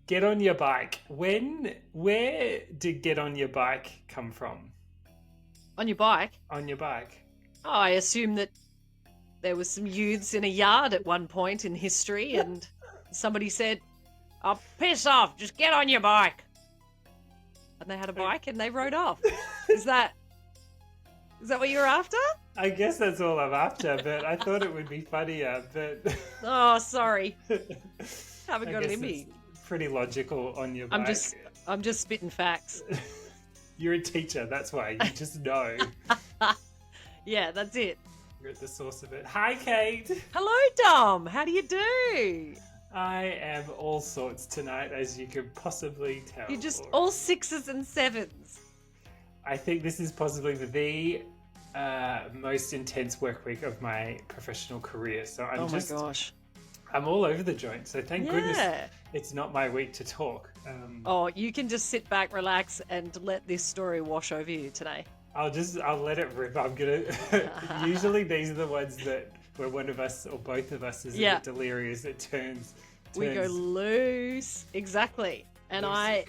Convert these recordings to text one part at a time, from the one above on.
Get on your bike. Where did get on your bike come from? On your bike? On your bike. Oh, I assume that there was some youths in a yard at one point in history and somebody said, "Oh, piss off, just get on your bike." And they had a bike and they rode off. Is that what you're after? I guess that's all I'm after, but I thought it would be funnier, but Oh, sorry. Haven't I got it guess in me. it's pretty logical on your bike. I'm just spitting facts. You're a teacher, that's why. You just know. Yeah, that's it. You're at the source of it. Hi, Kate. Hello, Dom. How do you do? I am all sorts tonight, as you could possibly tell. You're just all sixes and sevens. I think this is possibly the most intense work week of my professional career. So I'm my gosh. I'm all over the joint. So thank goodness it's not my week to talk. You can just sit back, relax, and let this story wash over you today. I'll let it rip. I'm gonna. Usually these are the ones that where one of us or both of us is a bit delirious. It turns. We go loose, exactly. And I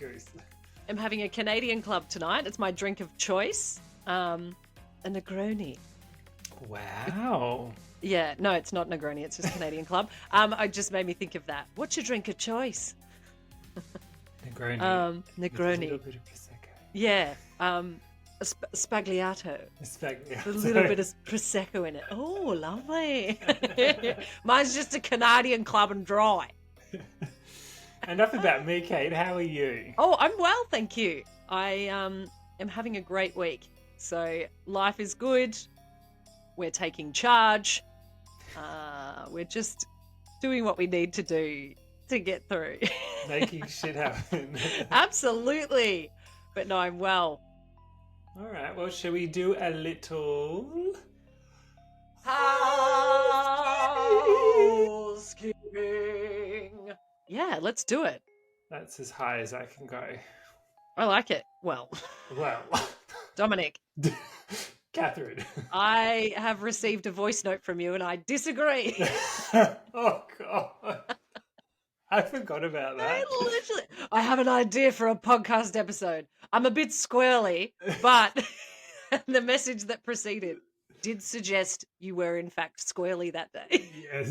am having a Canadian Club tonight. It's my drink of choice, a Negroni. Wow. Yeah, no, it's not Negroni. It's just Canadian Club. It just made me think of that. What's your drink of choice? Negroni. Negroni. With a little bit of prosecco. Yeah. Spagliato. Spagliato. A little bit of prosecco in it. Oh, lovely. Mine's just a Canadian Club and dry. Enough about me, Kate. How are you? Oh, I'm well, thank you. I am having a great week. So life is good. We're taking charge. We're just doing what we need to do to get through. Making shit happen. Absolutely. But no, I'm well. All right. Well, shall we do a little housekeeping? Yeah, let's do it. That's as high as I can go. I like it. Well, Dominic. Catherine. I have received a voice note from you and I disagree. Oh, God. I forgot about that. I have an idea for a podcast episode. I'm a bit squirrely, but the message that preceded did suggest you were in fact squirrely that day. Yes.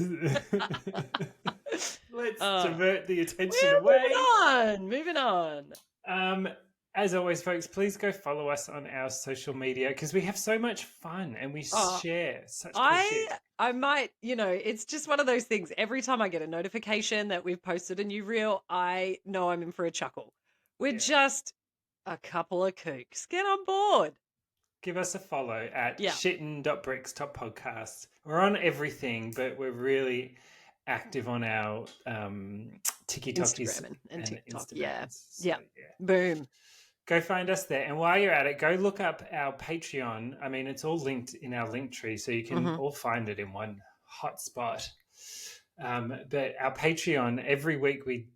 Let's divert the attention away. Moving on. As always, folks, please go follow us on our social media because we have so much fun and we share such cool shit. I might, it's just one of those things. Every time I get a notification that we've posted a new reel, I know I'm in for a chuckle. We're just a couple of kooks. Get on board. Give us a follow at shitten.bricks.podcast. We're on everything, but we're really active on our TikTok and TikTok. So, Boom. Go find us there. And while you're at it, go look up our Patreon. I mean, it's all linked in our link tree, so you can all find it in one hot spot. But our Patreon, every week we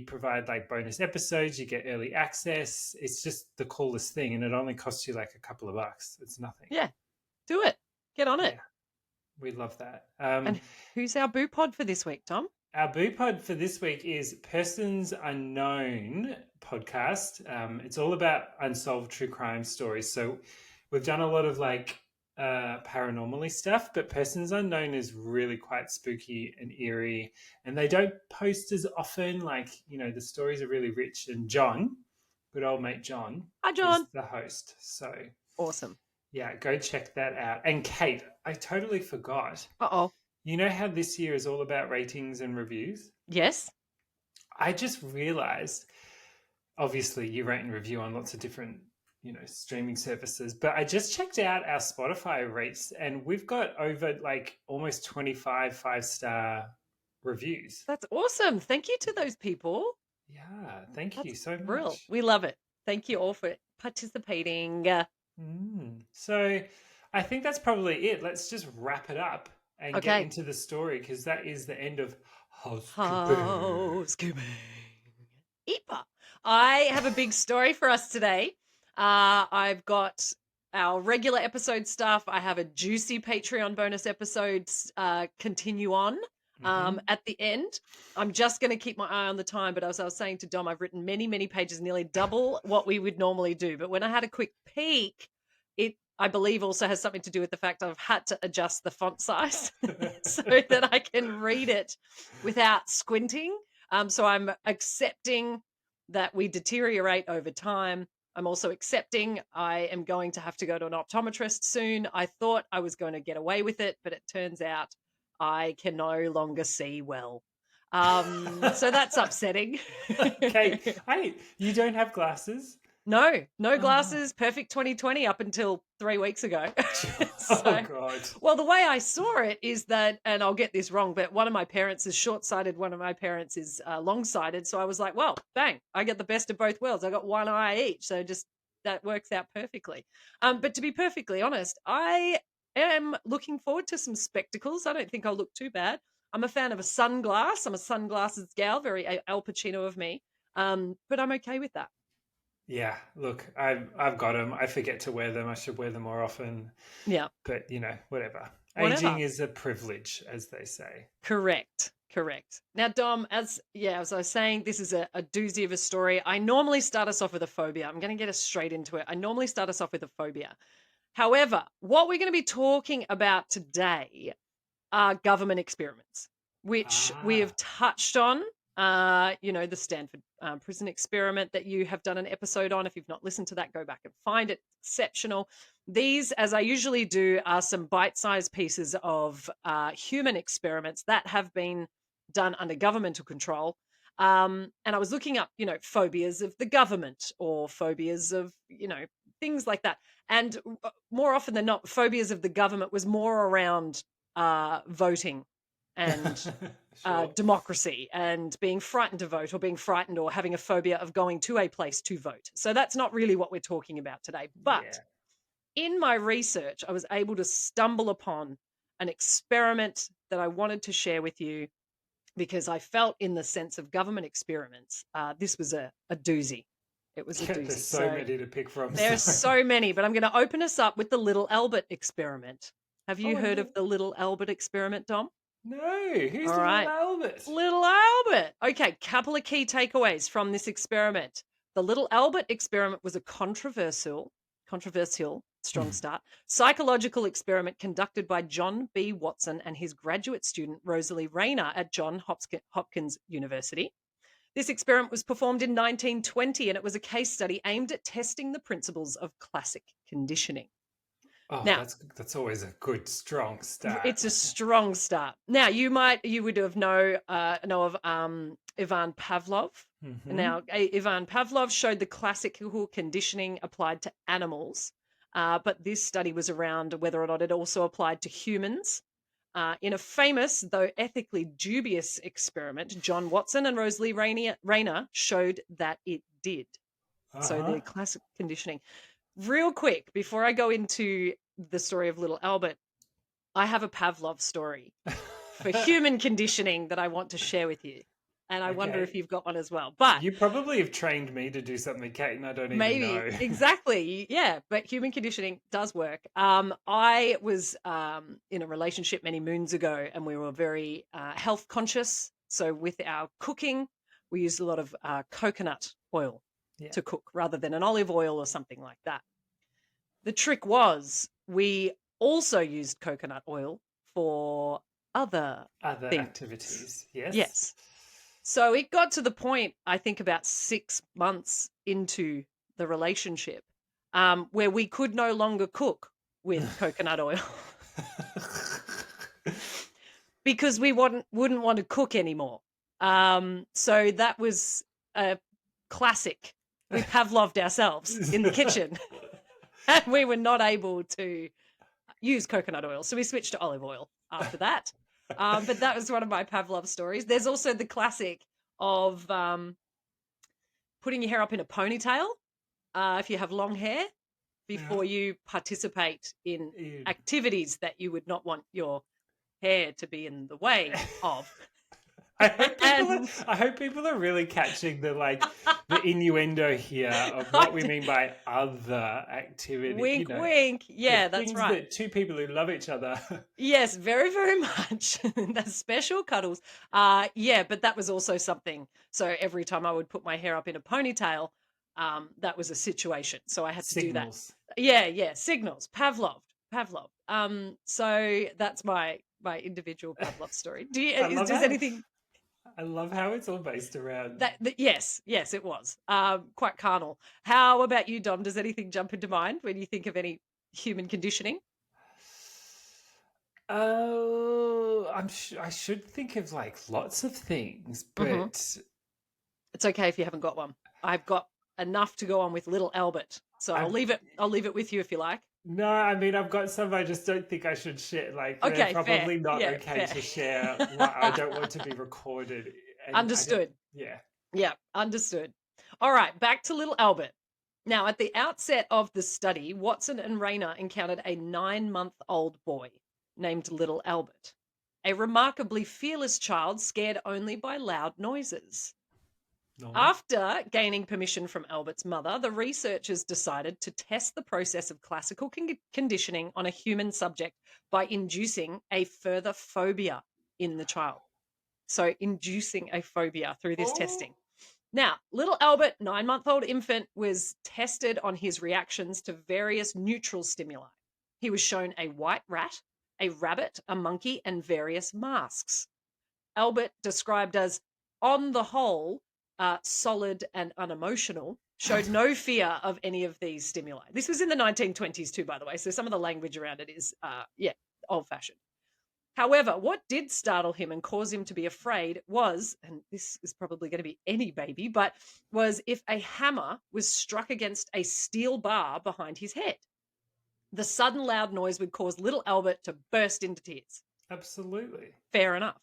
provide like bonus episodes. You get early access. It's just the coolest thing. And it only costs you like a couple of bucks. It's nothing. Yeah. Do it. Get on it. Yeah. We love that. And who's our boo pod for this week, Tom? Our boo pod for this week is Persons Unknown podcast. It's all about unsolved true crime stories. So we've done a lot of like paranormally stuff, but Persons Unknown is really quite spooky and eerie. And they don't post as often. Like, the stories are really rich. And John, good old mate John. Hi, John. Is the host. So awesome. Yeah, go check that out. And Kate, I totally forgot. Uh-oh. You know how this year is all about ratings and reviews? Yes. I just realized, obviously, you rate and review on lots of different, streaming services, but I just checked out our Spotify rates and we've got over like almost 25 5-star reviews. That's awesome. Thank you to those people. Yeah, thank you so much. Real. We love it. Thank you all for participating. So I think that's probably it. Let's just wrap it up. And get into the story because that is the end of housekeeping. Eepa. I have a big story for us today. I've got our regular episode stuff. I have a juicy Patreon bonus episodes continue on. Hmm. At the end, I'm just going to keep my eye on the time. But as I was saying to Dom, I've written many, many pages, nearly double what we would normally do. But when I had a quick peek, it, I believe, also has something to do with the fact I've had to adjust the font size so that I can read it without squinting. So I'm accepting that we deteriorate over time. I'm also accepting I am going to have to go to an optometrist soon. I thought I was going to get away with it, but it turns out I can no longer see well. So that's upsetting. Okay. Hey, you don't have glasses? No Oh, glasses, perfect 2020 up until 3 weeks ago. oh So, God. well, the way I saw it is that, and I'll get this wrong, but one of my parents is short-sighted, one of my parents is long-sighted. So I was like, well, bang, I get the best of both worlds. I got one eye each. So just that works out perfectly. But to be perfectly honest, I am looking forward to some spectacles. I don't think I'll look too bad. I'm a fan of a sunglass. I'm a sunglasses gal, very Al Pacino of me. But I'm okay with that. Yeah, look, I've got them. I forget to wear them. I should wear them more often. Yeah. But whatever. Aging Whatever. is a privilege, as they say. Correct. Correct. Now, Dom, as I was saying, this is a doozy of a story. I normally start us off with a phobia. I'm going to get us straight into it. I normally start us off with a phobia. However, what we're going to be talking about today are government experiments, which we have Ah. touched on. The Stanford prison experiment that you have done an episode on. If you've not listened to that, go back and find it. Exceptional. These, as I usually do, are some bite-sized pieces of human experiments that have been done under governmental control. And I was looking up, phobias of the government or phobias of, things like that. And more often than not, phobias of the government was more around voting and Sure. democracy and being frightened to vote or being frightened or having a phobia of going to a place to vote. So that's not really what we're talking about today. But Yeah. in my research, I was able to stumble upon an experiment that I wanted to share with you because I felt, in the sense of government experiments, this was a doozy. It was a Yeah, there's doozy. so So many to pick from. there's So. so many, but I'm going to open us up with the little Albert experiment. Have you Oh, heard of the little Albert experiment, Dom? no. Who's All the little right. Albert? Little Albert. Okay, couple of key takeaways from this experiment. The little Albert experiment was a controversial, strong start, psychological experiment conducted by John B. Watson and his graduate student Rosalie Rayner at Johns Hopkins University. This experiment was performed in 1920 and it was a case study aimed at testing the principles of classic conditioning. Oh, Now, that's always a good, strong start. it's a strong start. Now, you would have know of Ivan Pavlov. Hmm. Now, Ivan Pavlov showed the classical conditioning applied to animals, but this study was around whether or not it also applied to humans. In a famous, though ethically dubious experiment, John Watson and Rosalie Rayner showed that it did. So Uh-huh. the classic conditioning. Real quick, before I go into the story of little Albert, I have a Pavlov story for human conditioning that I want to share with you. And I wonder if Okay. you've got one as well. But You probably have trained me to do something, Kate, and I don't even maybe, know. exactly. Yeah, but human conditioning does work. I was in a relationship many moons ago and we were very health conscious. So with our cooking, we used a lot of coconut oil Yeah. to cook rather than an olive oil or something like that. The trick was we also used coconut oil for other Other things. activities. Yes. Yes. So it got to the point, I think about 6 months into the relationship, where we could no longer cook with coconut oil because we wouldn't want to cook anymore. So that was a classic. We Pavloved ourselves in the kitchen and we were not able to use coconut oil. So we switched to olive oil after that. But that was one of my Pavlov stories. There's also the classic of putting your hair up in a ponytail if you have long hair Yeah. before you participate in Ew. activities that you would not want your hair to be in the way of. And I hope people are really catching the innuendo here of I what we d- mean by other activity. wink, wink. The Yeah, that's things right. that two people who love each other. Yes, very, very much. The special cuddles. Yeah, but that was also something. So every time I would put my hair up in a ponytail, that was a situation. So I had to do that. Signals. Yeah. Signals. Pavlov. So that's my individual Pavlov story. I love Does how anything I love how it's all based around. yes, it was. Quite carnal. How about you, Dom? Does anything jump into mind when you think of any human conditioning? Oh, I should think of lots of things, Hmm. but It's okay if you haven't got one. I've got enough to go on with little Albert. So I'll I've leave it. I'll leave it with you if you like. no, I mean I've got some. I just don't think I should share. They're Okay, fair. probably not Yeah, okay fair. to share. I don't want to be recorded, and I don't. Understood. Yeah. Yeah, understood. All right, back to little Albert. Now, at the outset of the study, Watson and Rayner encountered a 9-month-old boy named Little Albert, a remarkably fearless child scared only by loud noises. No. After gaining permission from Albert's mother, the researchers decided to test the process of classical conditioning on a human subject by inducing a further phobia in the child. So, inducing a phobia through this Oh. testing. Now, little Albert, 9-month-old infant, was tested on his reactions to various neutral stimuli. He was shown a white rat, a rabbit, a monkey, and various masks. Albert, described as, on the whole, solid and unemotional, showed no fear of any of these stimuli. This was in the 1920s, too, by the way. So some of the language around it is, old fashioned. However, what did startle him and cause him to be afraid was, and this is probably going to be any baby, but was if a hammer was struck against a steel bar behind his head. The sudden loud noise would cause little Albert to burst into tears. Absolutely. Fair enough.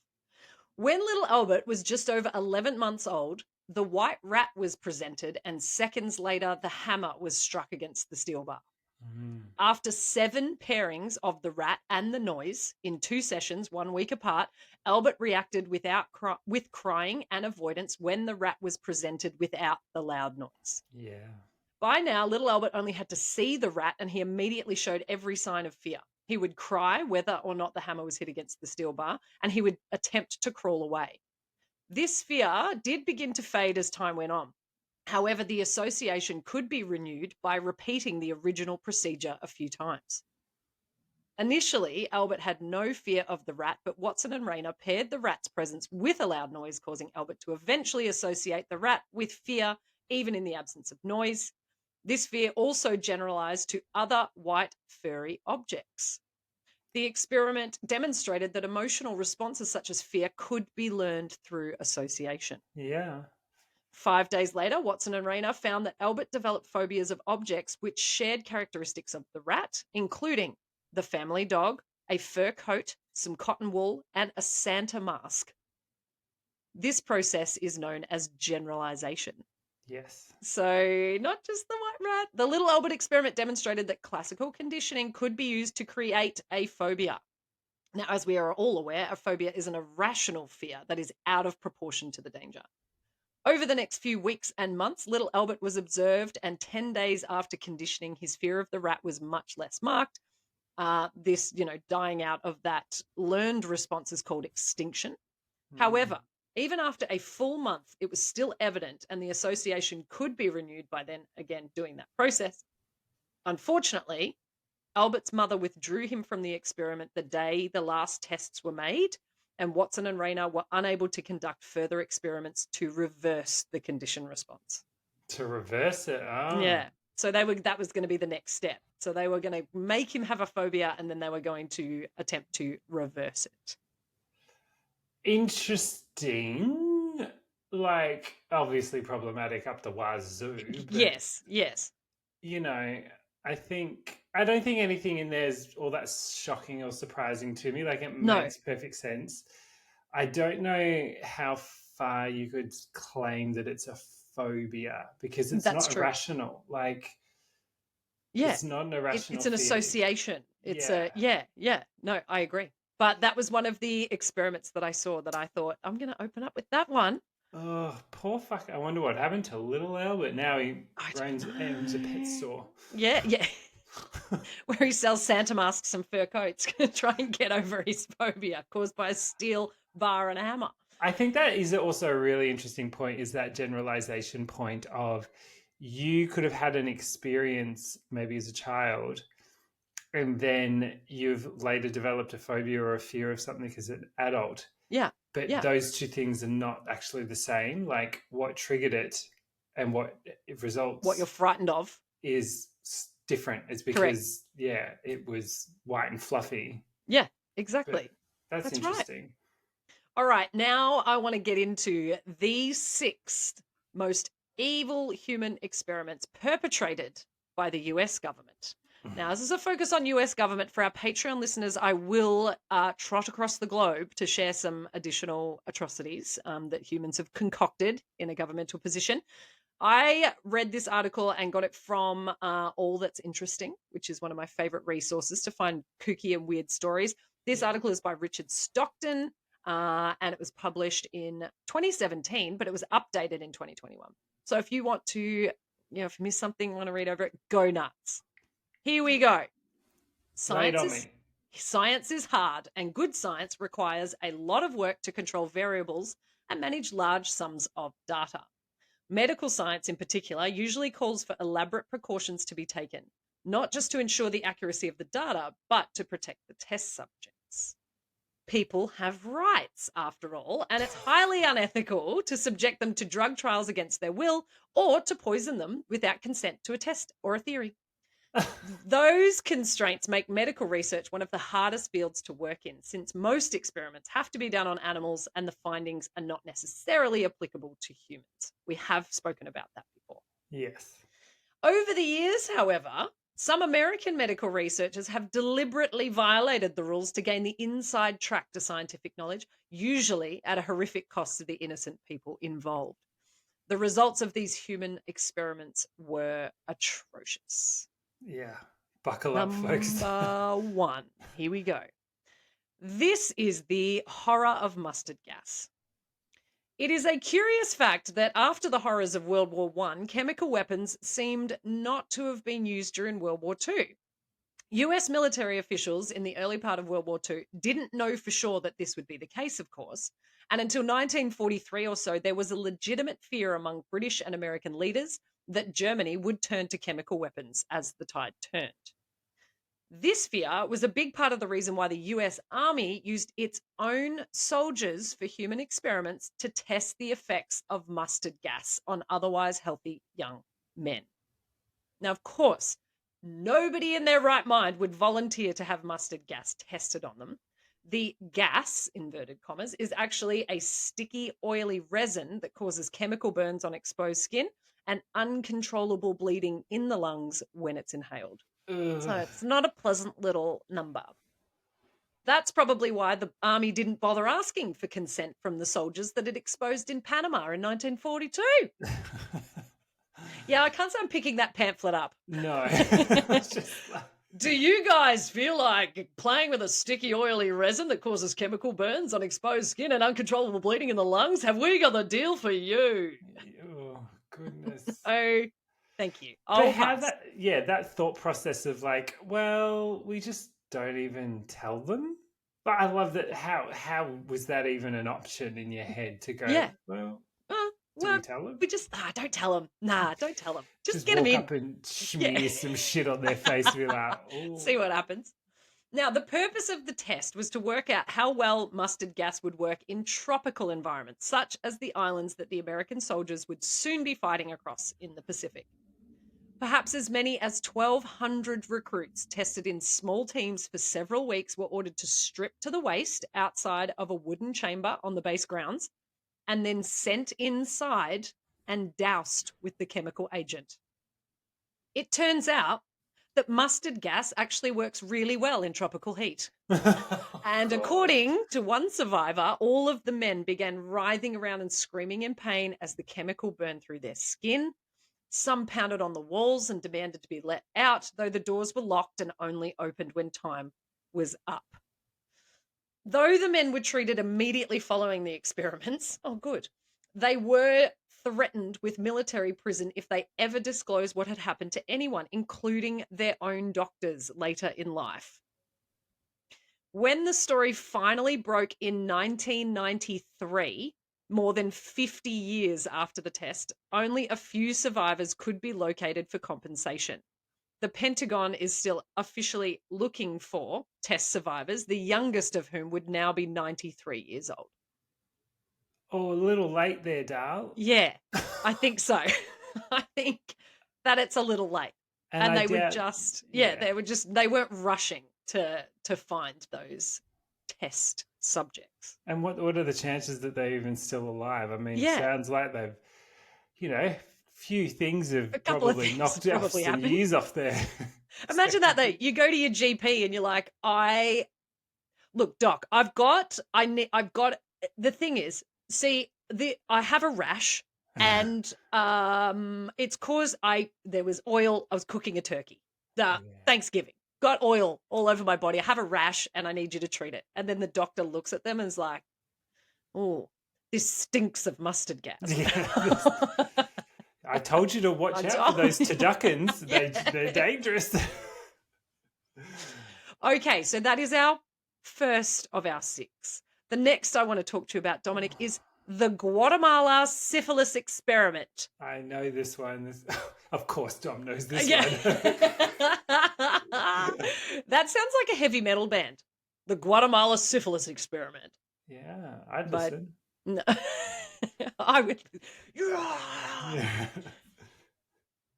When little Albert was just over 11 months old, the white rat was presented, and seconds later, the hammer was struck against the steel bar. Mm. After 7 pairings of the rat and the noise in 2 sessions, 1 week apart, Albert reacted with crying and avoidance when the rat was presented without the loud noise. Yeah. By now, little Albert only had to see the rat and he immediately showed every sign of fear. He would cry whether or not the hammer was hit against the steel bar, and he would attempt to crawl away. This fear did begin to fade as time went on. However, the association could be renewed by repeating the original procedure a few times. Initially, Albert had no fear of the rat, but Watson and Rayner paired the rat's presence with a loud noise, causing Albert to eventually associate the rat with fear, even in the absence of noise. This fear also generalized to other white furry objects. The experiment demonstrated that emotional responses such as fear could be learned through association. Yeah. 5 days later, Watson and Rayner found that Albert developed phobias of objects which shared characteristics of the rat, including the family dog, a fur coat, some cotton wool, and a Santa mask. This process is known as generalization. Yes. So, not just the white rat. The little Albert experiment demonstrated that classical conditioning could be used to create a phobia. Now, as we are all aware, a phobia is an irrational fear that is out of proportion to the danger. Over the next few weeks and months, little Albert was observed, and 10 days after conditioning, his fear of the rat was much less marked. Dying out of that learned response is called extinction. However, even after a full month, it was still evident, and the association could be renewed by then again doing that process. Unfortunately, Albert's mother withdrew him from the experiment the day the last tests were made, and Watson and Rayner were unable to conduct further experiments to reverse the condition response. To reverse it. Oh. Yeah. So that was going to be the next step. So they were going to make him have a phobia, and then they were going to attempt to reverse it. Interesting. Obviously problematic up the wazoo. But, Yes. I don't think anything in there is all that shocking or surprising to me. It No. makes perfect sense. I don't know how far you could claim that it's a phobia because it's That's not true. irrational. Yeah. It's not an irrational It's an fear. association. It's Yeah. No, I agree. But that was one of the experiments that I saw that I thought, I'm going to open up with that one. Oh, poor fuck. I wonder what happened to little Albert. Now he I don't owns a pet know. store. Yeah, yeah. Where he sells Santa masks and fur coats to try and get over his phobia caused by a steel bar and a hammer. I think that is also a really interesting point, is that generalization point of you could have had an experience maybe as a child and then you've later developed a phobia or a fear of something as an adult. Yeah, But yeah. those two things are not actually the same. Like what triggered it and what it What you're results frightened of. is different. It's Correct. because, yeah, it was white and fluffy. Yeah, But exactly. that's That's right. interesting. All right, now I want to get into the 6 most evil human experiments perpetrated by the US government. Now, this is a focus on US government. For our Patreon listeners, I will trot across the globe to share some additional atrocities that humans have concocted in a governmental position. I read this article and got it from All That's Interesting, which is one of my favorite resources to find kooky and weird stories. This Yeah. article is by Richard Stockton, and it was published in 2017, but it was updated in 2021. So if you want to, if you miss something, want to read over it, go nuts. Here we go. Lay it on me. Science is hard, and good science requires a lot of work to control variables and manage large sums of data. Medical science, in particular, usually calls for elaborate precautions to be taken, not just to ensure the accuracy of the data, but to protect the test subjects. People have rights, after all, and it's highly unethical to subject them to drug trials against their will or to poison them without consent to a test or a theory. Those constraints make medical research one of the hardest fields to work in, since most experiments have to be done on animals and the findings are not necessarily applicable to humans. We have spoken about that before. Yes. Over the years, however, some American medical researchers have deliberately violated the rules to gain the inside track to scientific knowledge, usually at a horrific cost to the innocent people involved. The results of these human experiments were atrocious. Yeah. Buckle up, folks. Number 1. Here we go. This is the horror of mustard gas. It is a curious fact that after the horrors of World War I, chemical weapons seemed not to have been used during World War II. US military officials in the early part of World War II didn't know for sure that this would be the case, of course. And until 1943 or so, there was a legitimate fear among British and American leaders that Germany would turn to chemical weapons as the tide turned. This fear was a big part of the reason why the US Army used its own soldiers for human experiments to test the effects of mustard gas on otherwise healthy young men. Now, of course, nobody in their right mind would volunteer to have mustard gas tested on them. The gas, inverted commas, is actually a sticky, oily resin that causes chemical burns on exposed skin and uncontrollable bleeding in the lungs when it's inhaled. So it's not a pleasant little number. That's probably why the army didn't bother asking for consent from the soldiers that it exposed in Panama in 1942. Yeah, I can't say I'm picking that pamphlet up. No. It's just Do you guys feel like playing with a sticky, oily resin that causes chemical burns on exposed skin and uncontrollable bleeding in the lungs? Have we got the deal for you? oh goodness. Oh, thank you. But Oh, how that thought process of like, well, we just don't even tell them. But I love that. How was that even an option in your head to go? Yeah. Well, Uh, do well, we tell them? we just don't tell them. Nah, don't tell them. Just get them walk in. up and smear some shit on their face and be like, oh. See what happens. Now, the purpose of the test was to work out how well mustard gas would work in tropical environments, such as the islands that the American soldiers would soon be fighting across in the Pacific. Perhaps as many as 1,200 recruits tested in small teams for several weeks were ordered to strip to the waist outside of a wooden chamber on the base grounds and then sent inside and doused with the chemical agent. It turns out that mustard gas actually works really well in tropical heat. And according to one survivor, all of the men began writhing around and screaming in pain as the chemical burned through their skin. Some pounded on the walls and demanded to be let out, though the doors were locked and only opened when time was up. Though the men were treated immediately following the experiments, oh, good, they were threatened with military prison if they ever disclosed what had happened to anyone, including their own doctors later in life. When the story finally broke in 1993, more than 50 years after the test, only a few survivors could be located for compensation. The Pentagon is still officially looking for test survivors, the youngest of whom would now be 93 years old. Oh, a little late there, Dal. Yeah, I think so. I think that it's a little late. And And I they were doubt, just, yeah. they weren't rushing to find those test subjects. And what are the chances that they're even still alive? I mean, Yeah, sounds like they've, few things a have couple of probably things knocked have off probably some happened. years off their Imagine that though. expectancy. You go to your GP and you're like, look, doc, I've got the thing is, see, I have a rash and it's cause there was oil, I was cooking a turkey. Yeah. Thanksgiving. Got oil all over my body. I have a rash and I need you to treat it. And then the doctor looks at them and is like, "Oh, this stinks of mustard gas." Yeah. I told you to watch I out for those told you. turduckens. Yeah. They're dangerous. Okay, so that is our first of our 6. The next I want to talk to you about, Dominic, is the Guatemala syphilis experiment. I know this one. Of course, Dom knows this Yeah. one. That sounds like a heavy metal band. The Guatemala syphilis experiment. Yeah, I'd But listen. no. I would. Yeah.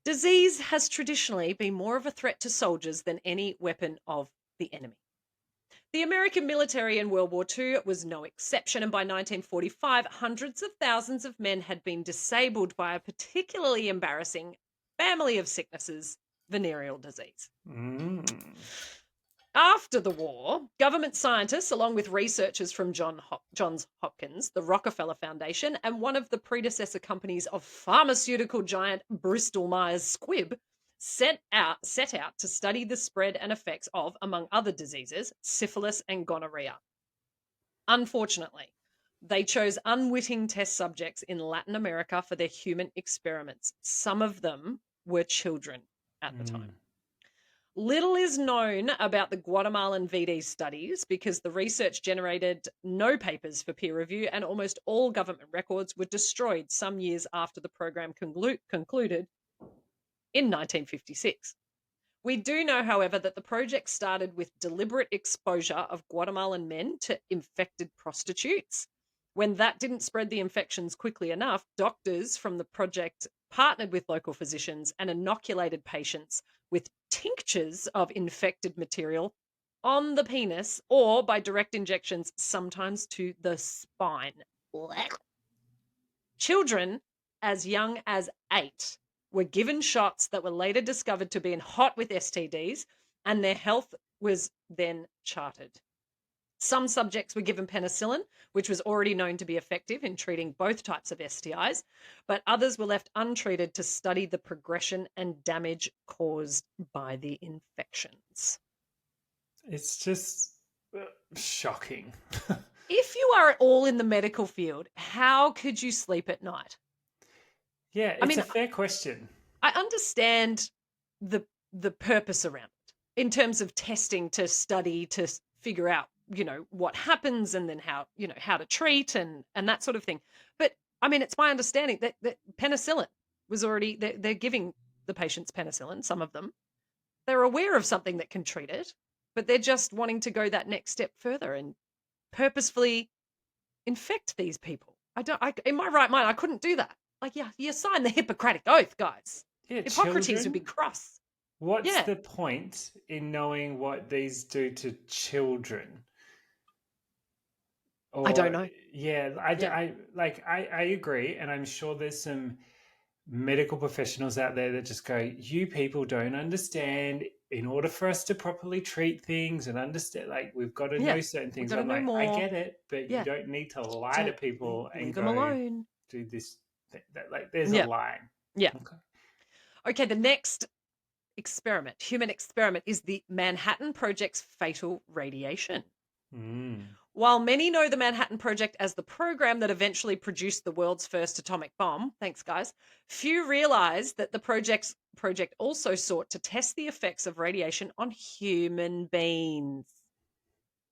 Disease has traditionally been more of a threat to soldiers than any weapon of the enemy. The American military in World War II was no exception, and by 1945, hundreds of thousands of men had been disabled by a particularly embarrassing family of sicknesses, venereal disease. Mm. After the war, government scientists, along with researchers from Johns Hopkins, the Rockefeller Foundation, and one of the predecessor companies of pharmaceutical giant Bristol Myers Squibb, set out to study the spread and effects of, among other diseases, syphilis and gonorrhea. Unfortunately, they chose unwitting test subjects in Latin America for their human experiments. Some of them were children at the time. Little is known about the Guatemalan VD studies because the research generated no papers for peer review and almost all government records were destroyed some years after the program concluded in 1956. We do know, however, that the project started with deliberate exposure of Guatemalan men to infected prostitutes. When that didn't spread the infections quickly enough, doctors from the project partnered with local physicians and inoculated patients with tinctures of infected material on the penis or by direct injections, sometimes to the spine. Children as young as 8 were given shots that were later discovered to be hot with STDs, and their health was then charted. Some subjects were given penicillin, which was already known to be effective in treating both types of STIs, but others were left untreated to study the progression and damage caused by the infections. It's just shocking. If you are at all in the medical field, how could you sleep at night? Yeah, it's a fair question. I understand the purpose around it in terms of testing to study to figure out, what happens and then how, how to treat and that sort of thing. But I mean, it's my understanding that penicillin was already, they're giving the patients penicillin, some of them. They're aware of something that can treat it, but they're just wanting to go that next step further and purposefully infect these people. In my right mind, I couldn't do that. Like, yeah, you sign the Hippocratic Oath, guys. Yeah, Hippocrates would be children. cross. What's Yeah. the point in knowing what these do to children? I don't Or know. yeah, Yeah. I agree, and I'm sure there's some medical professionals out there that just go, "You people don't understand. In order for us to properly treat things and understand, like we've got to know Yeah. certain We've things." got to I'm know like, I more. get it, but you Yeah. don't need to lie to people and Leave them go alone. do this. Like, there's a Yeah. line. Yeah. Okay. Okay, the next human experiment, is the Manhattan Project's fatal radiation. Mm. While many know the Manhattan Project as the program that eventually produced the world's first atomic bomb, thanks guys, few realize that the project also sought to test the effects of radiation on human beings.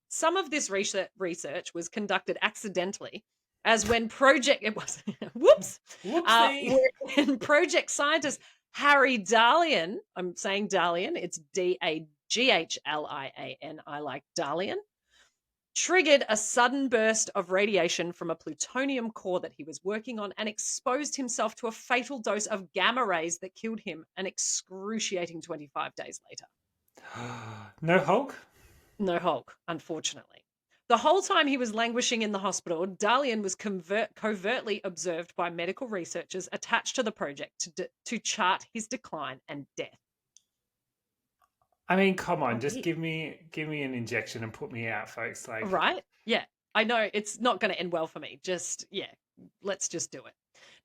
Some of this research was conducted accidentally, as when project it was whoops, Whoopsie. when project scientist Harry Dalian, I'm saying Dalian, it's Daghlian, I like Dalian, triggered a sudden burst of radiation from a plutonium core that he was working on and exposed himself to a fatal dose of gamma rays that killed him an excruciating 25 days later. No Hulk? No Hulk, unfortunately. The whole time he was languishing in the hospital, Dalian was covertly observed by medical researchers attached to the project to chart his decline and death. I mean, come on, Oh, just give me an injection and put me out, folks. Like, right? Yeah. I know it's not going to end well for me. Just, yeah, let's just do it.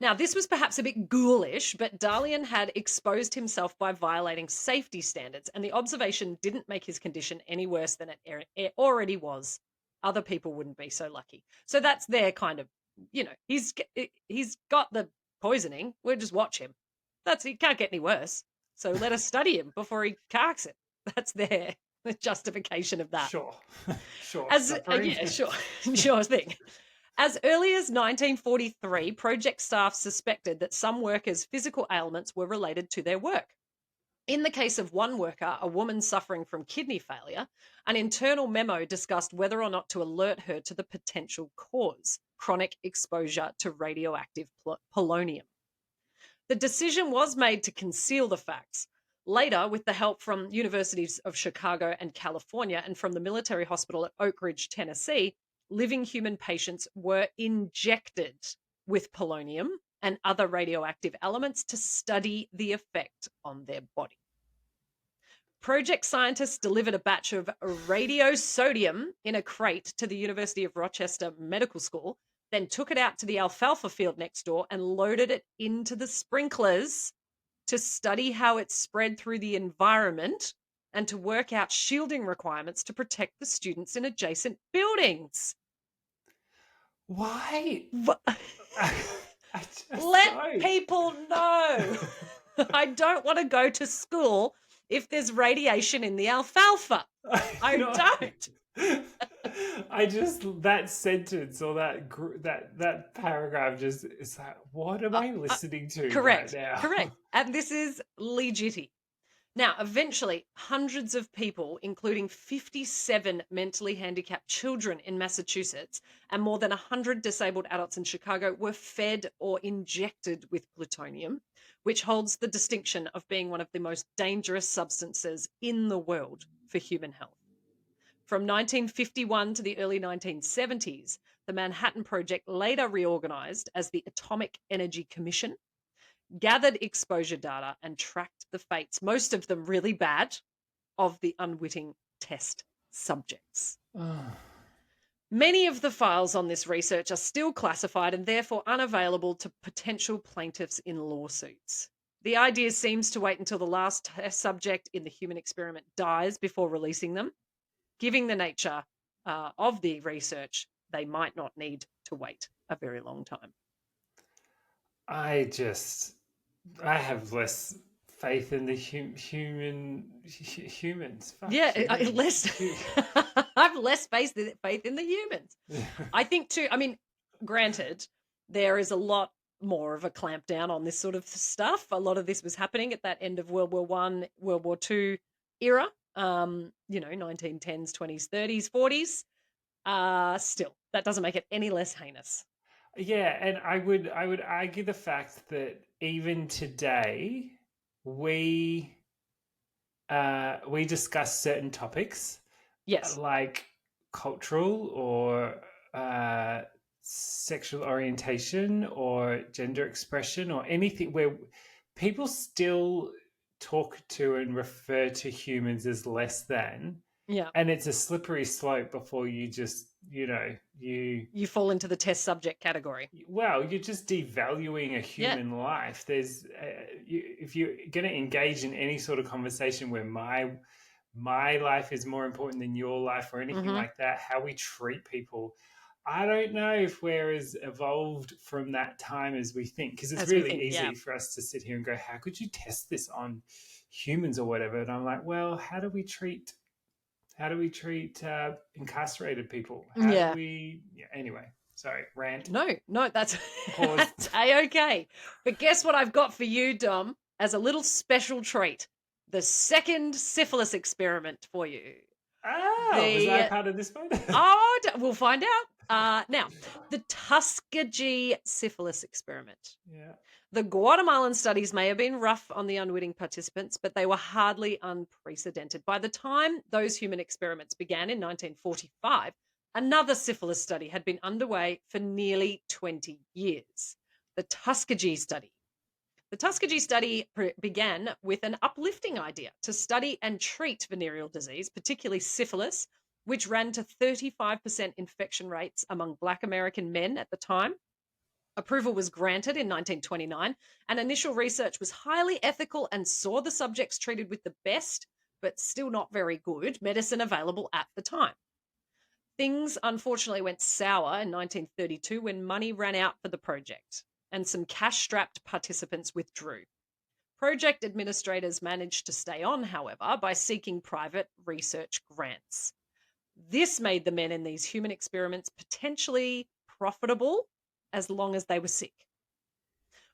Now, this was perhaps a bit ghoulish, but Dalian had exposed himself by violating safety standards, and the observation didn't make his condition any worse than it already was. Other people wouldn't be so lucky. So that's their kind of, he's got the poisoning. We'll just watch him. He can't get any worse. So let us study him before he carks it. That's their justification of that. sure. Sure. Yeah, sure. Sure thing. As early as 1943, project staff suspected that some workers' physical ailments were related to their work. In the case of one worker, a woman suffering from kidney failure, an internal memo discussed whether or not to alert her to the potential cause, chronic exposure to radioactive polonium. The decision was made to conceal the facts. Later, with the help from universities of Chicago and California and from the military hospital at Oak Ridge, Tennessee, living human patients were injected with polonium and other radioactive elements to study the effect on their body. Project scientists delivered a batch of radiosodium in a crate to the University of Rochester Medical School, then took it out to the alfalfa field next door and loaded it into the sprinklers to study how it spread through the environment and to work out shielding requirements to protect the students in adjacent buildings. Why? Let people know. I don't want to go to school if there's radiation in the alfalfa. I don't. I just that sentence or that paragraph just is like, what am I listening to Correct. right now? Correct. And this is legitty. Now, eventually, hundreds of people, including 57 mentally handicapped children in Massachusetts and more than 100 disabled adults in Chicago, were fed or injected with plutonium, which holds the distinction of being one of the most dangerous substances in the world for human health. From 1951 to the early 1970s, the Manhattan Project later reorganized as the Atomic Energy Commission, gathered exposure data and tracked the fates, most of them really bad, of the unwitting test subjects. Many of the files on this research are still classified and therefore unavailable to potential plaintiffs in lawsuits. The idea seems to wait until the last test subject in the human experiment dies before releasing them. Given the nature of the research, they might not need to wait a very long time. I have less faith in the humans. Fuck, Yeah, humans. I have less faith in the humans. I think too, I mean, granted, there is a lot more of a clampdown on this sort of stuff. A lot of this was happening at that end of World War I, World War II era. 1910s, 20s, 30s, 40s. Still, that doesn't make it any less heinous. Yeah, and I would argue the fact that even today we discuss certain topics, Yes, like cultural or sexual orientation or gender expression or anything where people still talk to and refer to humans as less than. yeah. And it's a slippery slope before you just, you fall into the test subject category. well, you're just devaluing a human life. There's if you're going to engage in any sort of conversation where my life is more important than your life or anything Mm-hmm. like that. How we treat people. I don't know if we're as evolved from that time as we think, because it's As we really think, yeah. easy for us to sit here and go, how could you test this on humans or whatever? And I'm like, well, how do we treat incarcerated people? How do Yeah. we? Yeah, anyway, sorry, rant. No, that's Pause. that's a-okay. But guess what I've got for you, Dom, as a little special treat? The second syphilis experiment for you. Ah, was I The part of this one? we'll find out. Now, the Tuskegee syphilis experiment. Yeah. The Guatemalan studies may have been rough on the unwitting participants, but they were hardly unprecedented. By the time those human experiments began in 1945, another syphilis study had been underway for nearly 20 years. The Tuskegee study. The Tuskegee study began with an uplifting idea to study and treat venereal disease, particularly syphilis, which ran to 35% infection rates among Black American men at the time. Approval was granted in 1929, and initial research was highly ethical and saw the subjects treated with the best, but still not very good, medicine available at the time. Things unfortunately went sour in 1932 when money ran out for the project, and some cash strapped participants withdrew. Project administrators managed to stay on, however, by seeking private research grants. This made the men in these human experiments potentially profitable as long as they were sick.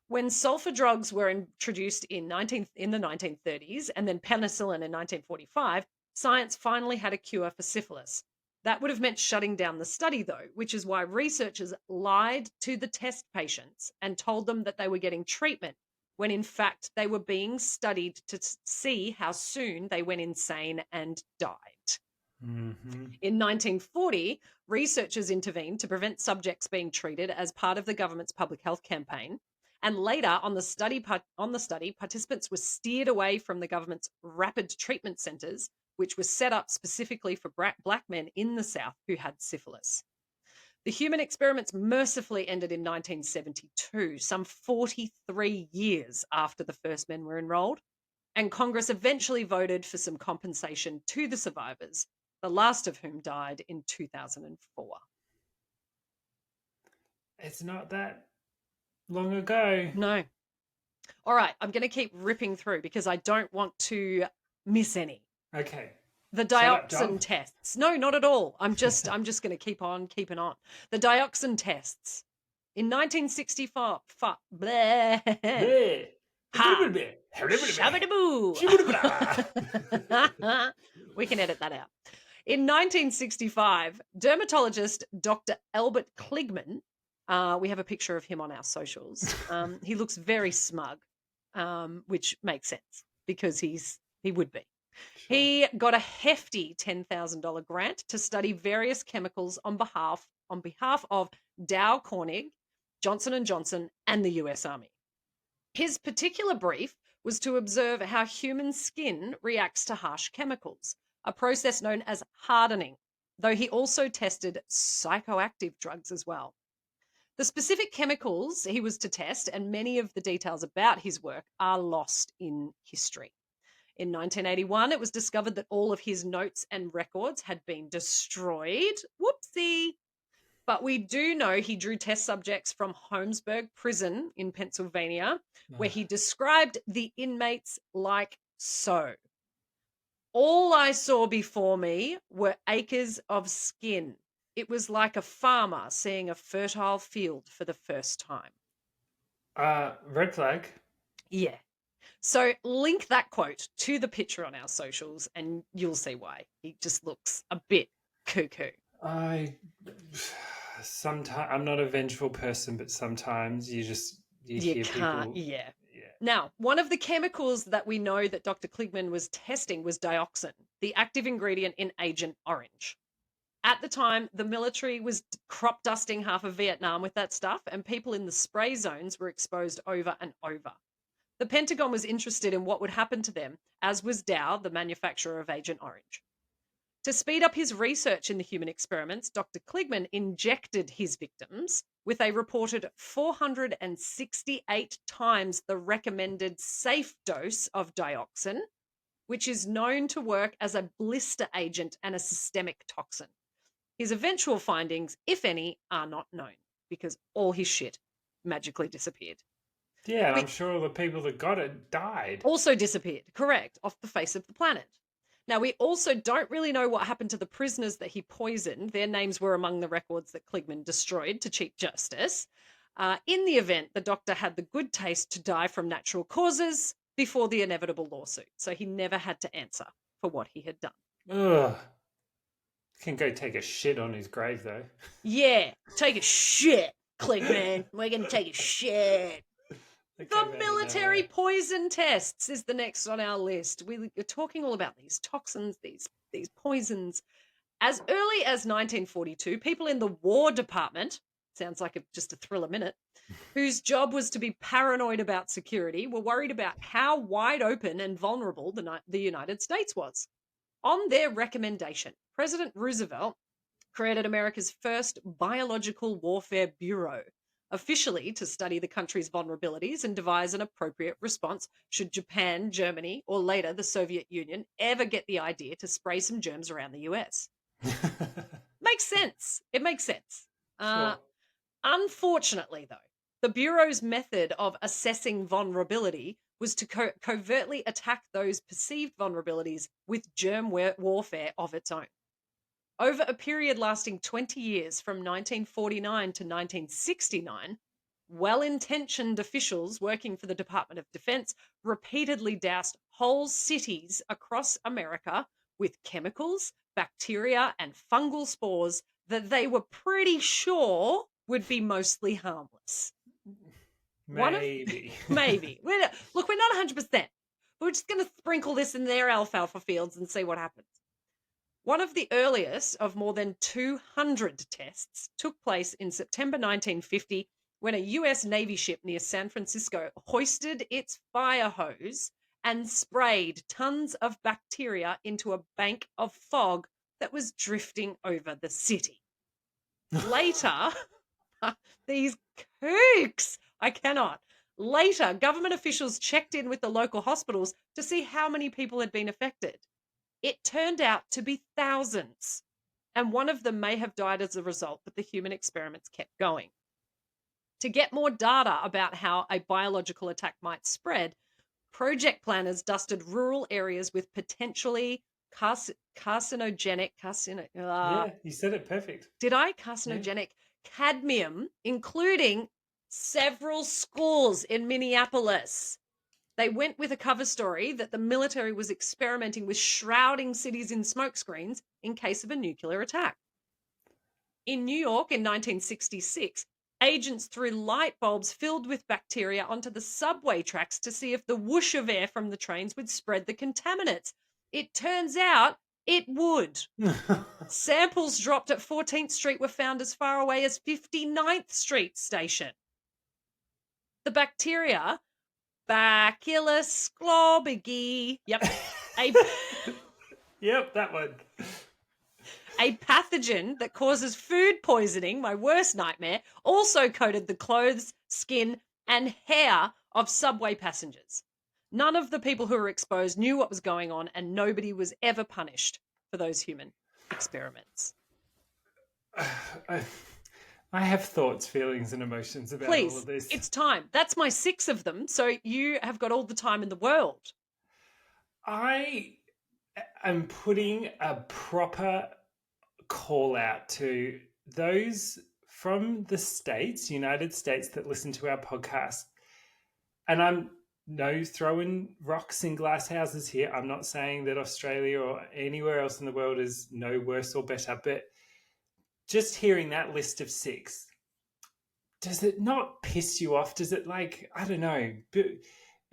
When sulfur drugs were introduced in the 1930s and then penicillin in 1945, science finally had a cure for syphilis. That would have meant shutting down the study, though, which is why researchers lied to the test patients and told them that they were getting treatment when in fact they were being studied to see how soon they went insane and died. Mm-hmm. In 1940, researchers intervened to prevent subjects being treated as part of the government's public health campaign. And later on the study, participants were steered away from the government's rapid treatment centres, which were set up specifically for black men in the South who had syphilis. The human experiments mercifully ended in 1972, some 43 years after the first men were enrolled, and Congress eventually voted for some compensation to the survivors, the last of whom died in 2004. It's not that long ago. No. All right, I'm going to keep ripping through because I don't want to miss any. Okay. The Shut up, dioxin Dom. tests. No, not at all. I'm just going to keep on keeping on. The dioxin tests. In 1964, bleh. Bleh. Ha! Bleh. Shabba-daboo. Shibbolebah. We can edit that out. In 1965, dermatologist Dr. Albert Kligman, we have a picture of him on our socials. He looks very smug, which makes sense because he would be. Sure. He got a hefty $10,000 grant to study various chemicals on behalf of Dow Corning, Johnson & Johnson, and the US Army. His particular brief was to observe how human skin reacts to harsh chemicals, a process known as hardening, though he also tested psychoactive drugs as well. The specific chemicals he was to test and many of the details about his work are lost in history. In 1981, it was discovered that all of his notes and records had been destroyed. Whoopsie. But we do know he drew test subjects from Holmesburg Prison in Pennsylvania, where he described the inmates like so. All I saw before me were acres of skin. It was like a farmer seeing a fertile field for the first time. Red flag. Yeah. So link that quote to the picture on our socials and you'll see why. He just looks a bit cuckoo. Sometimes I'm not a vengeful person, but sometimes you hear can't, people. yeah. Now, one of the chemicals that we know that Dr. Kligman was testing was dioxin, the active ingredient in Agent Orange. At the time, the military was crop dusting half of Vietnam with that stuff, and people in the spray zones were exposed over and over. The Pentagon was interested in what would happen to them, as was Dow, the manufacturer of Agent Orange. To speed up his research in the human experiments, Dr. Kligman injected his victims with a reported 468 times the recommended safe dose of dioxin which is known to work as a blister agent and a systemic toxin. His eventual findings, if any, are not known because all his shit magically disappeared. Yeah, and I'm We sure all the people that got it died. also disappeared, correct, off the face of the planet. Now, we also don't really know what happened to the prisoners that he poisoned. Their names were among the records that Kligman destroyed to cheat justice. In the event, the doctor had the good taste to die from natural causes before the inevitable lawsuit. So he never had to answer for what he had done. Ugh. Can go take a shit on his grave, though. Yeah, take a shit, Kligman. We're going to take a shit. The military poison tests is the next on our list. We're talking all about these toxins, these poisons. As early as 1942, people in the War Department, sounds like just a thriller minute, whose job was to be paranoid about security, were worried about how wide open and vulnerable the United States was. On their recommendation, President Roosevelt created America's first Biological Warfare Bureau, officially to study the country's vulnerabilities and devise an appropriate response should Japan, Germany, or later the Soviet Union ever get the idea to spray some germs around the US. Makes sense. It makes sense. Sure. Unfortunately, though, the Bureau's method of assessing vulnerability was to covertly attack those perceived vulnerabilities with germ warfare of its own. Over a period lasting 20 years from 1949 to 1969, well-intentioned officials working for the Department of Defense repeatedly doused whole cities across America with chemicals, bacteria, and fungal spores that they were pretty sure would be mostly harmless. Maybe. Maybe. Look, we're not 100%, but we're just going to sprinkle this in their alfalfa fields and see what happens. One of the earliest of more than 200 tests took place in September 1950 when a US Navy ship near San Francisco hoisted its fire hose and sprayed tons of bacteria into a bank of fog that was drifting over the city. Later, these kooks, I cannot. Later, government officials checked in with the local hospitals to see how many people had been affected. It turned out to be thousands, and one of them may have died as a result, but the human experiments kept going. To get more data about how a biological attack might spread, project planners dusted rural areas with potentially carcinogenic, Yeah, you said it perfect. did I? Carcinogenic cadmium, including several schools in Minneapolis. They went with a cover story that the military was experimenting with shrouding cities in smokescreens in case of a nuclear attack. In New York in 1966, agents threw light bulbs filled with bacteria onto the subway tracks to see if the whoosh of air from the trains would spread the contaminants. It turns out it would. Samples dropped at 14th Street were found as far away as 59th Street station. The bacteria, Bacillus globigi. Yep. Yep, that one. A pathogen that causes food poisoning, my worst nightmare, also coated the clothes, skin, and hair of subway passengers. None of the people who were exposed knew what was going on, and nobody was ever punished for those human experiments. I have thoughts, feelings, and emotions about all of this. It's time. That's my 6 of them, so you have got all the time in the world. I am putting a proper call out to those from the States, United States, that listen to our podcast. And I'm throwing rocks in glass houses here. I'm not saying that Australia or anywhere else in the world is no worse or better, but just hearing that list of 6, does it not piss you off? Does it, like, I don't know, it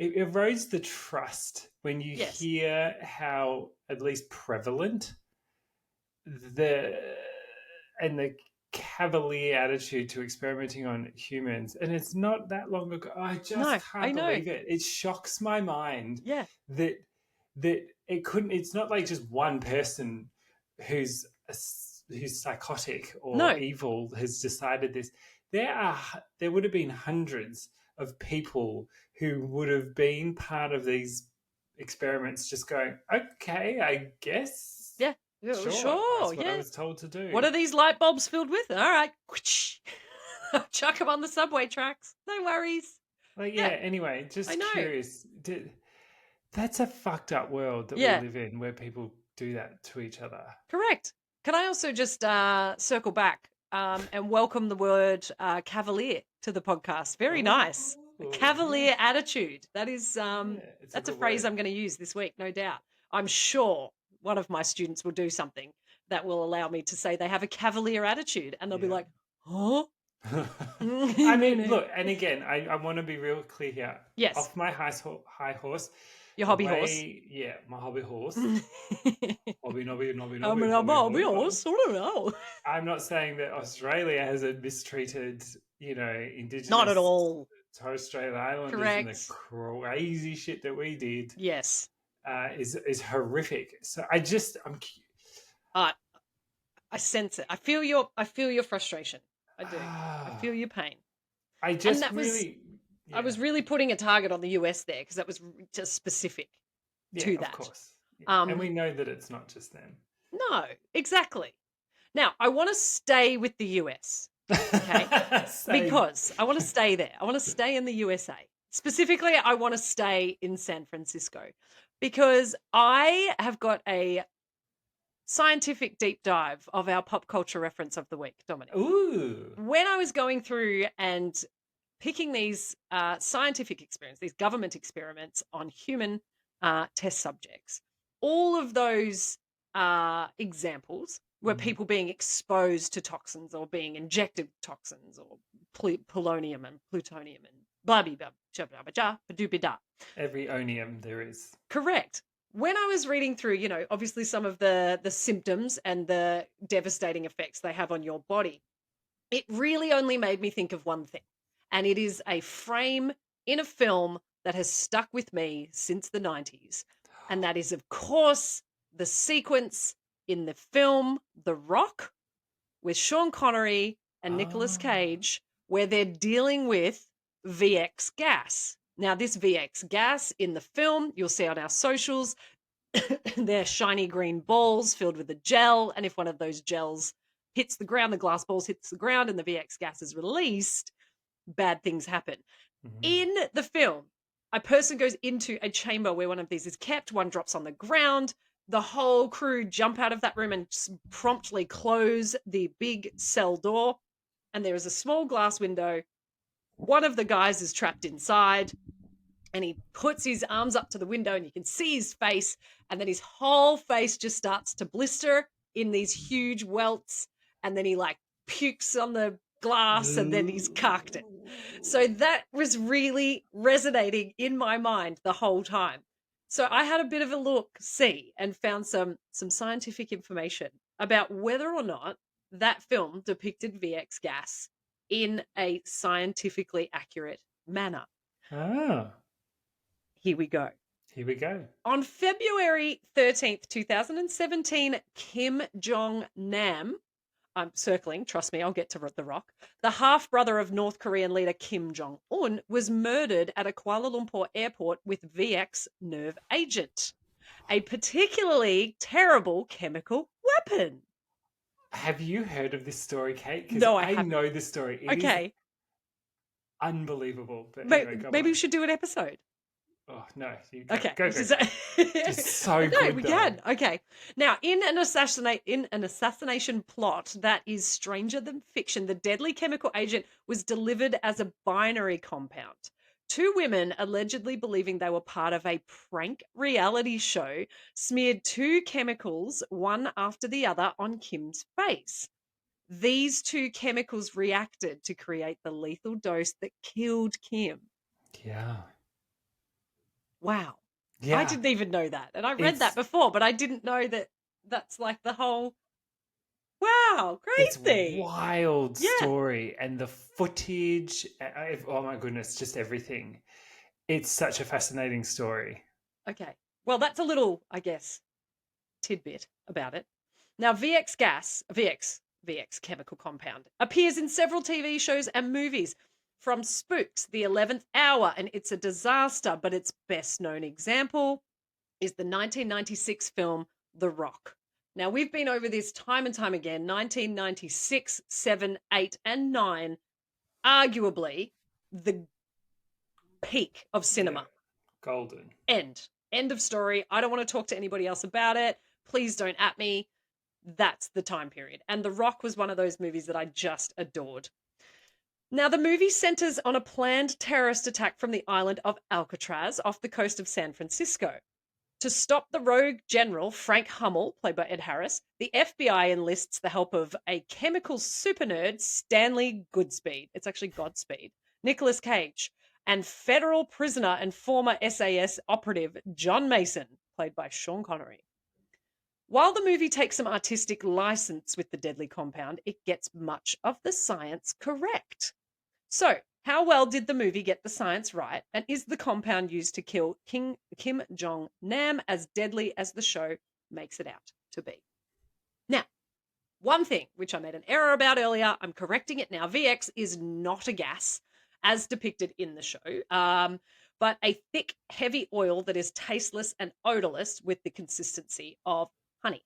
erodes the trust when you hear how at least prevalent the cavalier attitude to experimenting on humans. And it's not that long ago. I just can't believe it. It shocks my mind that it couldn't, it's not like just one person who's psychotic or evil has decided this. There would have been hundreds of people who would have been part of these experiments just going, okay, I guess. Yeah. Sure, Sure. that's what I Yeah. was told to do. What are these light bulbs filled with? All right. Chuck them on the subway tracks. No worries. Like, yeah, Yeah, anyway, I just know. curious. That's a fucked up world that we Yeah, live in where people do that to each other. correct. Can I also just circle back and welcome the word cavalier to the podcast? Very Oh, nice. A cavalier yes. attitude. That is Yeah, it's a that's a good phrase word. I'm going to use this week, no doubt. I'm sure one of my students will do something that will allow me to say they have a cavalier attitude, and they'll be Yeah. like, "Huh?" I mean, look, and again, I want to be real clear here. Yes, Off my high horse, your the hobby horse. way, yeah, my hobby horse, I hobby, mean, I'm a hobby horse. I don't know. I'm not saying that Australia has mistreated, Not at Indigenous all. Torres Strait Islanders and the Correct. crazy shit that we did Yes. is horrific. So I'm Uh, I sense it. I feel your frustration. I do. I feel your pain. I And just that was really, I yeah, was really putting a target on the US there because that was just specific yeah, to of that. course, yeah. And we know that it's not just them. No, exactly. Now, I want to stay with the US, okay? Same. Because I want to stay there. I want to stay in the USA. Specifically, I want to stay in San Francisco because I have got a scientific deep dive of our pop culture reference of the week, Dominic. Ooh. When I was going through and picking these scientific experiments, these government experiments on human test subjects, all of those examples were people being exposed to toxins or being injected toxins or polonium and plutonium and blah blah blah blah blah blah blah. Every onium there is. Correct. When I was reading through, obviously some of the symptoms and the devastating effects they have on your body, it really only made me think of one thing. And it is a frame in a film that has stuck with me since the 90s. And that is, of course, the sequence in the film The Rock with Sean Connery and Nicolas Ah. Cage, where they're dealing with VX gas. Now, this VX gas in the film, you'll see on our socials, they're shiny green balls filled with a gel. And if one of those gels hits the ground, the glass balls hits the ground and the VX gas is released, bad things happen. In the film, a person goes into a chamber where one of these is kept, one drops on the ground. The whole crew jump out of that room and promptly close the big cell door. And there is a small glass window. One of the guys is trapped inside and he puts his arms up to the window and you can see his face. And then his whole face just starts to blister in these huge welts. And then he like pukes on the glass and then he's carked it. So that was really resonating in my mind the whole time. So I had a bit of a look-see and found some scientific information about whether or not that film depicted VX gas in a scientifically accurate manner. Ah. Here we go. Here we go. On February 13th, 2017, Kim Jong-nam, I'm circling, trust me, I'll get to The Rock, the half-brother of North Korean leader Kim Jong-un, was murdered at a Kuala Lumpur airport with VX nerve agent, a particularly terrible chemical weapon. Have you heard of this story, Kate? Because No, I I haven't. know this story. It is Okay, unbelievable. But anyway, go maybe on. we should do an episode. Oh, no. You go. Okay. Go. It's so No, good, we though. can. Okay. Now, in an assassination plot that is stranger than fiction, the deadly chemical agent was delivered as a binary compound. Two women, allegedly believing they were part of a prank reality show, smeared two chemicals, one after the other, on Kim's face. These two chemicals reacted to create the lethal dose that killed Kim. Yeah. Wow. I Yeah. didn't even know that. And I read that It's before, but I didn't know that that's like the whole wow, it's crazy. wild Yeah. story, and the footage. Oh my goodness, just everything. It's such a fascinating story. Okay. Well, that's a little, I guess, tidbit about it. Now, VX gas, VX chemical compound, appears in several TV shows and movies, from Spooks, The 11th Hour, and It's a Disaster, but its best known example, is the 1996 film The Rock. Now, we've been over this time and time again. 1996, 7, 8, and 9, arguably the peak of cinema. Yeah. Golden. End of story. I don't want to talk to anybody else about it. Please don't at me. That's the time period. And The Rock was one of those movies that I just adored. Now, the movie centers on a planned terrorist attack from the island of Alcatraz off the coast of San Francisco. To stop the rogue general, Frank Hummel, played by Ed Harris, the FBI enlists the help of a chemical super nerd, Stanley Goodspeed. It's actually Godspeed. Nicolas Cage. And federal prisoner and former SAS operative John Mason, played by Sean Connery. While the movie takes some artistic license with the deadly compound, it gets much of the science correct. So, how well did the movie get the science right? And is the compound used to kill Kim Jong-nam as deadly as the show makes it out to be? Now, one thing which I made an error about earlier, I'm correcting it now. VX is not a gas as depicted in the show, but a thick, heavy oil that is tasteless and odorless with the consistency of honey.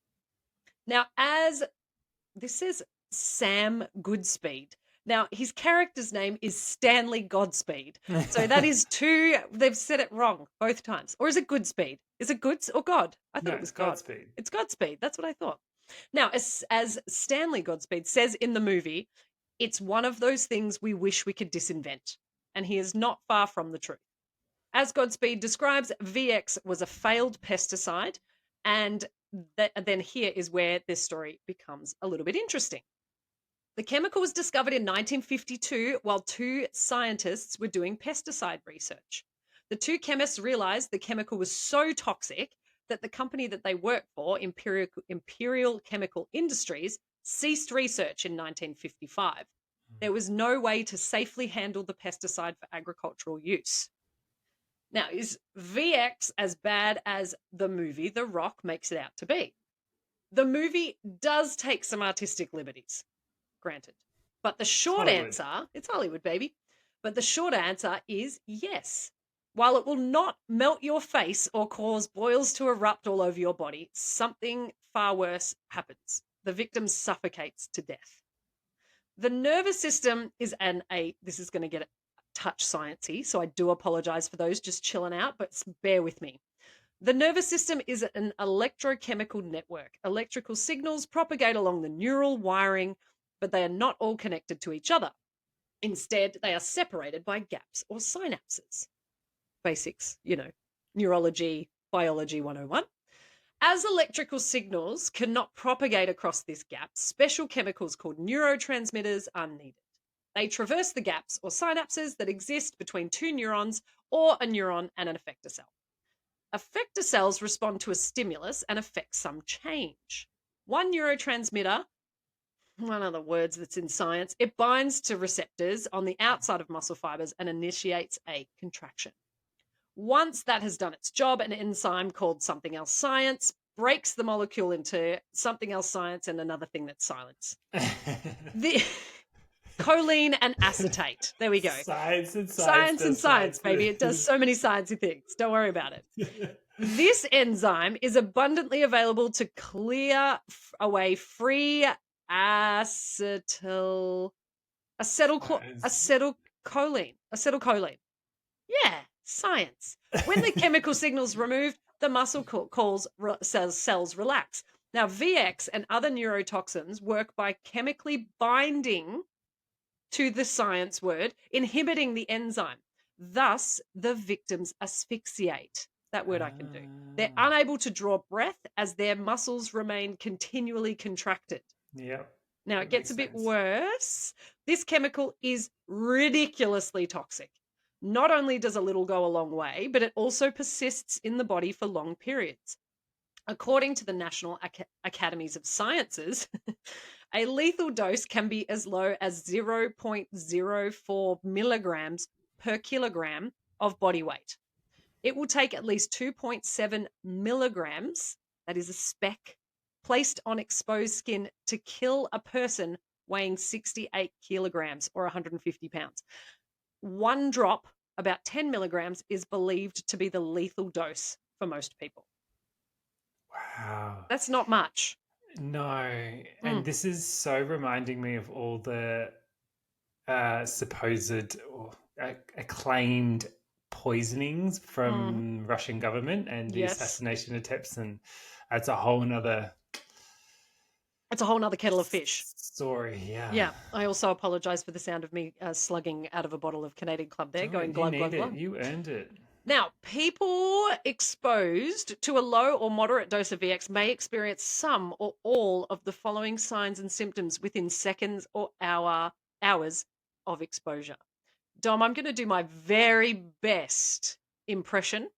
Now, as this says Sam Goodspeed. Now, his character's name is Stanley Godspeed. So that is they've said it wrong both times. Or is it Goodspeed? Is it Goods or God? I thought it was God. Godspeed. It's Godspeed. That's what I thought. Now, as Stanley Godspeed says in the movie, it's one of those things we wish we could disinvent. And he is not far from the truth. As Godspeed describes, VX was a failed pesticide. And then here is where this story becomes a little bit interesting. The chemical was discovered in 1952 while two scientists were doing pesticide research. The two chemists realized the chemical was so toxic that the company that they worked for, Imperial Chemical Industries, ceased research in 1955. There was no way to safely handle the pesticide for agricultural use. Now, is VX as bad as the movie The Rock makes it out to be? The movie does take some artistic liberties, granted. But the short answer, it's Hollywood, baby. But the short answer is yes. While it will not melt your face or cause boils to erupt all over your body, something far worse happens. The victim suffocates to death. The nervous system is this is going to get a touch sciencey, so I do apologize for those just chilling out, but bear with me. The nervous system is an electrochemical network. Electrical signals propagate along the neural wiring, but they are not all connected to each other. Instead, they are separated by gaps or synapses. Basics, neurology, biology 101. As electrical signals cannot propagate across this gap, special chemicals called neurotransmitters are needed. They traverse the gaps or synapses that exist between two neurons or a neuron and an effector cell. Effector cells respond to a stimulus and affect some change. One neurotransmitter, one of the words that's in science, it binds to receptors on the outside of muscle fibers and initiates a contraction. Once that has done its job, an enzyme called something else science breaks the molecule into something else science and another thing that's silence. The choline and acetate. There we go. Science and science, baby. It does so many sciencey things. Don't worry about it. This enzyme is abundantly available to clear away free acetylcholine. Yeah, science. When the chemical signal's removed, the muscle cells relax. Now, VX and other neurotoxins work by chemically binding to the science word, inhibiting the enzyme. Thus, the victims asphyxiate. That word I can do. They're unable to draw breath as their muscles remain continually contracted. Yeah. Now, it gets a bit worse. This chemical is ridiculously toxic. Not only does a little go a long way, but it also persists in the body for long periods. According to the National Academies of Sciences, a lethal dose can be as low as 0.04 milligrams per kilogram of body weight. It will take at least 2.7 milligrams, that is a speck, placed on exposed skin to kill a person weighing 68 kilograms or 150 pounds. One drop, about 10 milligrams, is believed to be the lethal dose for most people. Wow. That's not much. No. And Mm. this is so reminding me of all the supposed or acclaimed poisonings Mhm. from Russian government and the Yes. assassination attempts, and that's a whole nother It's a whole nother kettle of fish. story. Yeah. Yeah. I also apologise for the sound of me slugging out of a bottle of Canadian Club there, Do it. going You glug, need glug, it. glug. You earned it. Now, people exposed to a low or moderate dose of VX may experience some or all of the following signs and symptoms within seconds or hours of exposure. Dom, I'm going to do my very best impression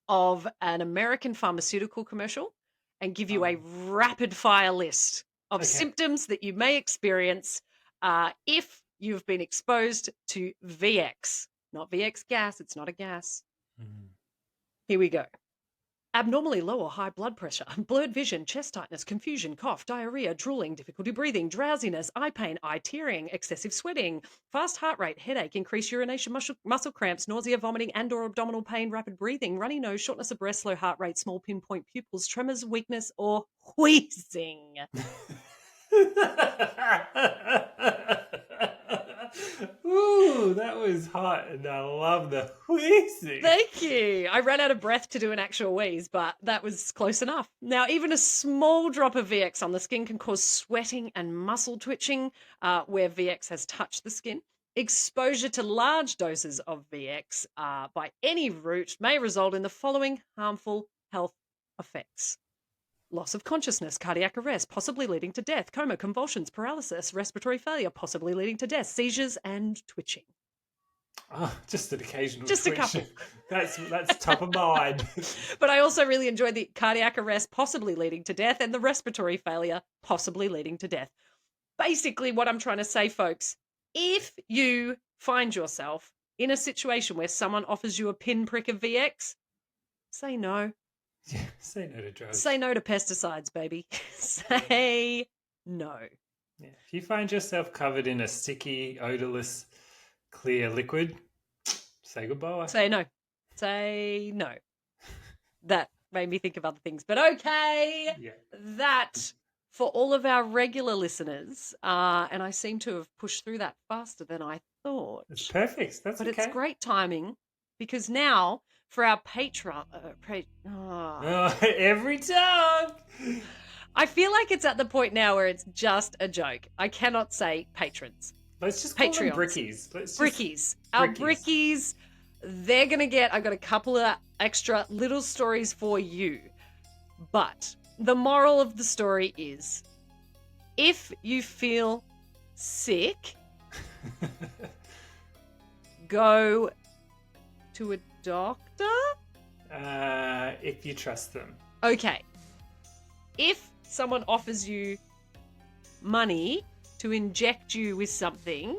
of an American pharmaceutical commercial and give you a Oh, rapid fire list of okay. symptoms that you may experience if you've been exposed to VX. Not VX gas, it's not a gas. Mm. Here we go. Abnormally low or high blood pressure, blurred vision, chest tightness, confusion, cough, diarrhea, drooling, difficulty breathing, drowsiness, eye pain, eye tearing, excessive sweating, fast heart rate, headache, increased urination, muscle cramps, nausea, vomiting and or abdominal pain, rapid breathing, runny nose, shortness of breath, slow heart rate, small pinpoint pupils, tremors, weakness, or wheezing. Ooh, that was hot, and I love the wheezing. Thank you. I ran out of breath to do an actual wheeze, but that was close enough. Now, even a small drop of VX on the skin can cause sweating and muscle twitching where VX has touched the skin. Exposure to large doses of VX by any route may result in the following harmful health effects: loss of consciousness, cardiac arrest, possibly leading to death, coma, convulsions, paralysis, respiratory failure, possibly leading to death, seizures, and twitching. Oh, just an occasional Just a twitch. couple. That's top of mind. But I also really enjoyed the cardiac arrest possibly leading to death and the respiratory failure possibly leading to death. Basically, what I'm trying to say, folks, if you find yourself in a situation where someone offers you a pinprick of VX, say no. Yeah, say no to drugs. Say no to pesticides, baby. Say no. Yeah. If you find yourself covered in a sticky, odorless, clear liquid, say goodbye. Say no. Say no. That made me think of other things. But okay, Yeah. that for all of our regular listeners, and I seem to have pushed through that faster than I thought. It's perfect. That's But okay. it's great timing because now for our Patreon, Every time. I feel like it's at the point now where it's just a joke. I cannot say patrons. Let's just call them Patreons. brickies. Brickies. Our brickies, they're going to get, I've got a couple of extra little stories for you. But the moral of the story is, if you feel sick, go to a doctor? If you trust them. Okay. If someone offers you money to inject you with something,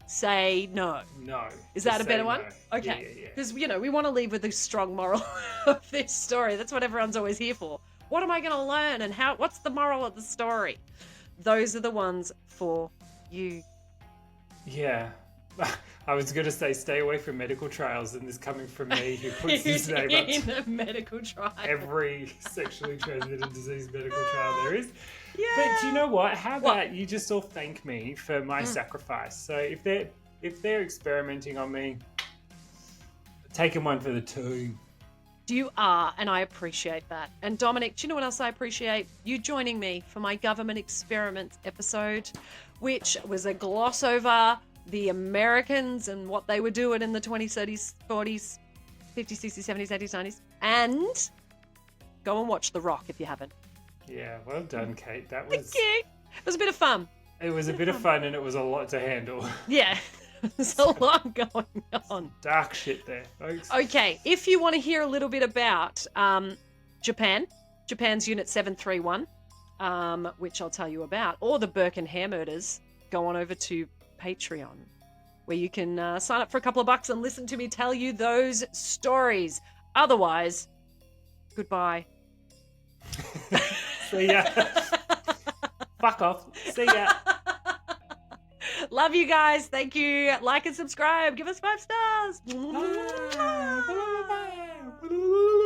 say no. No. Is that a better one? No. Okay. Yeah. Because, we want to leave with a strong moral of this story. That's what everyone's always here for. What am I going to learn and what's the moral of the story? Those are the ones for you. Yeah. I was going to say stay away from medical trials, and this coming from me who puts his name up in to a medical trial. every sexually transmitted disease medical trial there is. Yeah. But do you know what? How about you just all thank me for my sacrifice? So if they're experimenting on me, taking one for the team. You are, and I appreciate that. And Dominic, do you know what else I appreciate? You joining me for my government experiments episode, which was a gloss over the Americans and what they were doing in the 20s, 30s, 40s, 50s, 60s, 70s, 80s, 90s. And go and watch The Rock if you haven't. Yeah, well done, Kate. That Thank was you. It was a bit of fun. It was a bit of fun, and it was a lot to handle. Yeah, there's a lot going on. Dark shit there, folks. Okay, if you want to hear a little bit about Japan's Unit 731, which I'll tell you about, or the Burke and Hare murders, go on over to Patreon, where you can sign up for a couple of bucks and listen to me tell you those stories. Otherwise, goodbye. See ya. Fuck off. See ya. Love you guys. Thank you. Like and subscribe. Give us 5 stars. Bye.